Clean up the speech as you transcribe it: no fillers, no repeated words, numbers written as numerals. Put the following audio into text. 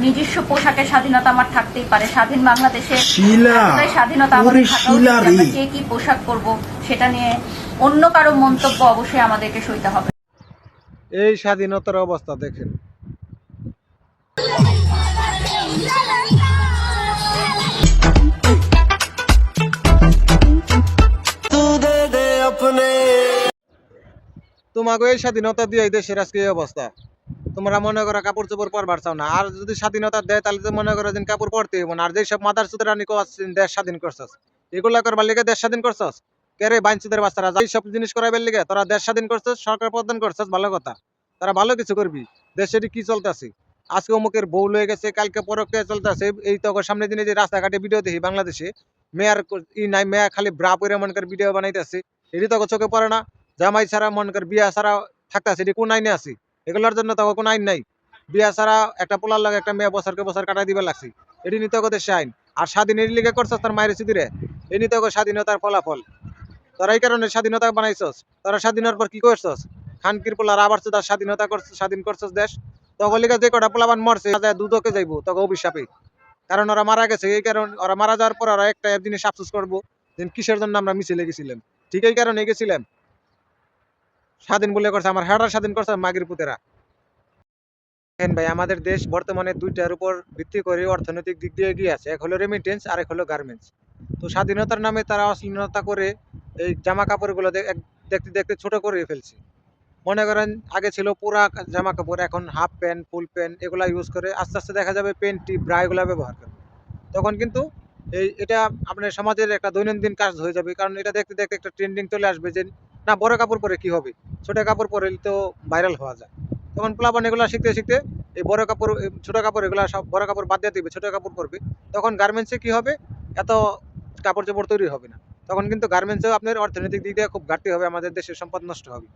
নিজস্ব পোশাকের স্বাধীনতা আমার থাকতেই পারে। স্বাধীন বাংলাদেশে শিলা, এতটাই স্বাধীনতা ওরে আমাদের থাকা উচিত শিলা যে আমরা রে। কে কি পোশাক পরবো সেটা নিয়ে অন্য কারো মন্তব্য অবশ্যই আমাদেরকে সইতে হবে। এই স্বাধীনতার অবস্থা দেখেন। তোমাকে এই স্বাধীনতা দিয়ে এই দেশের আজকে এই অবস্থা। তোমরা মনে করো কাপড় চোপড় পরবার চাও না, আর যদি স্বাধীনতা দেয় তাহলে তো মনে করো দিন কাপড় পরতে হইব না। আর যেসব মাদার সুদের রানী দেশ স্বাধীন করছস, এগুলা করবার লিগে দেশ স্বাধীন করছস। কেরে বাইনচুদের বাচ্চারা সব জিনিস করাইবার লিগে তোরা দেশ স্বাধীন করছস, সরকার প্রদান করছস, ভালো কথা। তারা ভালো কিছু করবি। দেশের কি চলতেছে আজকে অমুকের বউ লয়ে গেছে, কালকে পরকে চলতেছে। এই তো সামনে দিনে যে রাস্তাঘাটে ভিডিও দেখি বাংলাদেশে, মেয়ার নাই মেয়া খালি ব্রা পরে মনে করে ভিডিও বানাইতেছে। এটি তো চোখে পড়ে না। জামাই ছাড়া মনে করে বিয়া ছাড়া থাকতেছে, এটি কোন আইনে আছে? এগুলোর জন্য তো কোনো আইন নাই। বিয়া ছাড়া একটা পোলার লাগে একটা মেয়ে বছরকে বছর কাটাই দিবে লাগছে, এটি নিতে দেশে আইন। আর স্বাধীন এর লিগে করছস তার মায়ের সিদিরে, এই নিতে স্বাধীনতার ফলাফল। তোরা এই কারণে স্বাধীনতা বানাইছস। তোরা স্বাধীনের পর কি করছস? খানকির পোলার আবার তার স্বাধীনতা করছস, স্বাধীন করছস দেশ। তখন লিগে যে কটা পোলাবান মরছে দুদকে যাইবো তখন অভিশাপে। কারণ ওরা মারা গেছে, এই কারণ ওরা মারা যাওয়ার পর ওরা একটা জিনিস আফসোস করবো যে কিসের জন্য আমরা মিছিলে গেছিলাম। ঠিক এই কারণে গেছিলাম। স্বাধীন বলে করছে আমার হেডার স্বাধীন করছে মাগির পুতেরা। ভাই আমাদের দেশ বর্তমানে দুইটার উপর ভিত্তি করে অর্থনৈতিক দিক দিয়ে এগিয়ে আছে, এক হলো রেমিটেন্স আর এক হলো গার্মেন্টস। তো স্বাধীনতার নামে তারা অশ্লীলতা করে এই জামা কাপড়গুলো দেখতে দেখতে ছোট করে ফেলছে। মনে করেন আগে ছিল পুরা জামা কাপড়, এখন হাফ প্যান্ট ফুল প্যান্ট এগুলা ইউজ করে। আস্তে আস্তে দেখা যাবে পেন্টি ব্রা এগুলা ব্যবহার করে। তখন কিন্তু এটা আপনার সমাজের একটা দৈনন্দিন কাজ হয়ে যাবে। কারণ এটা দেখতে দেখতে একটা ট্রেন্ডিং চলে আসবে যে না বড় কাপড় পরে কি হবে, ছোট কাপড় পরে তো ভাইরাল হওয়া যায়। তখন প্লাবন এগুলা শিখতে শিখতে এই বড় কাপড় ছোট কাপড় এগুলা সব বড় কাপড় বাদ দিয়ে দিবে, ছোট কাপড় পরবে। তখন গার্মেন্টসে কি হবে, এত কাপড় চোপড় তৈরি হবে না। তখন কিন্তু গার্মেন্টসেও আপনার অর্থনৈতিক দিক দিয়ে খুব ঘাটতি হবে, আমাদের দেশের সম্পদ নষ্ট হবে।